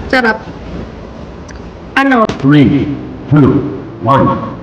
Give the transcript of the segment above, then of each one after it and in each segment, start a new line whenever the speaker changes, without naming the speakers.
Sarap. Ano?
3, 2, 1.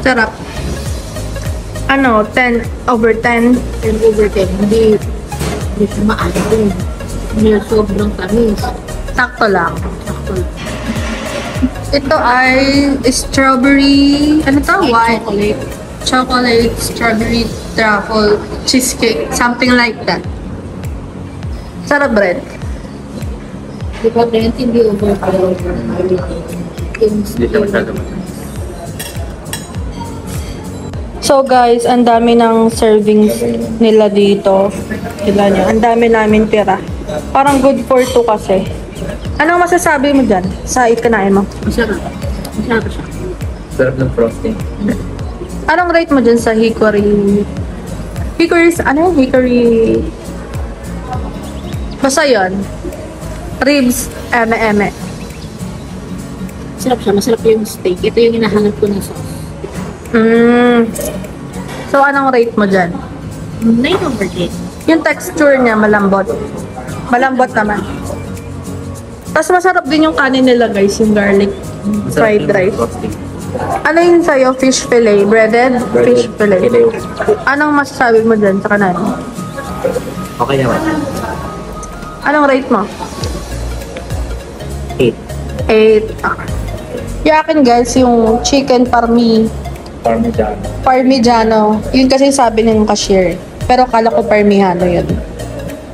Sarap. Ano, 10 over 10.
10 over 10. Hindi siya maalim. Hindi sobrang tamis.
Sakto lang.
Sakto lang.
Ito ay strawberry, ano to? White
Chocolate.
chocolate, strawberry, truffle, cheesecake, something like that. Sarap rin.
Di ba, Brent, hindi over 10.
Hindi siya masyado matamis.
So guys, ang dami ng servings nila dito. Kila nyo, ang dami namin tira. Parang good for two kasi. Anong masasabi mo dyan sa ikanain mo?
Masarap. Masarap siya.
Sarap ng frosting.
Anong rate mo dyan sa hickory? Ano yung hickory? Basta yun. Ribs, eme-eme.
Masarap siya. Masarap yung steak. Ito yung hinahanap ko na sauce.
So, anong rate mo dyan?
9 over 10.
Yung texture niya, malambot. Malambot naman. Tapos masarap din yung kanin nila guys, yung garlic
Masarap
fried
yung
rice.
frosting.
Ano yun sa'yo? Fish fillet? Breaded? Fish fillet.
Filet.
Anong masasabi mo dyan sa kanan?
Okay naman.
Anong rate mo?
8.
8. Okay. Yung akin guys, yung chicken
Parmesan.
parmigiano. Yun kasi sabi ng cashier. Pero kala ko parmigiano yun.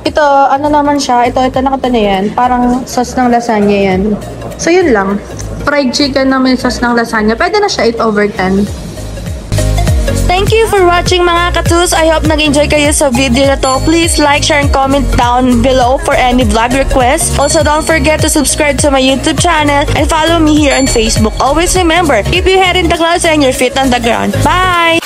Ito, ano naman siya? Ito nakita na yan. Parang sauce ng lasagna yan. So yun lang. Fried chicken na may sauce ng lasagna. Pwede na siya 8/10. Thank you for watching mga katus. I hope nag-enjoy kayo sa video na to. Please like, share, and comment down below for any vlog requests. Also, don't forget to subscribe to my YouTube channel and follow me here on Facebook. Always remember, keep your head in the clouds and your feet on the ground. Bye!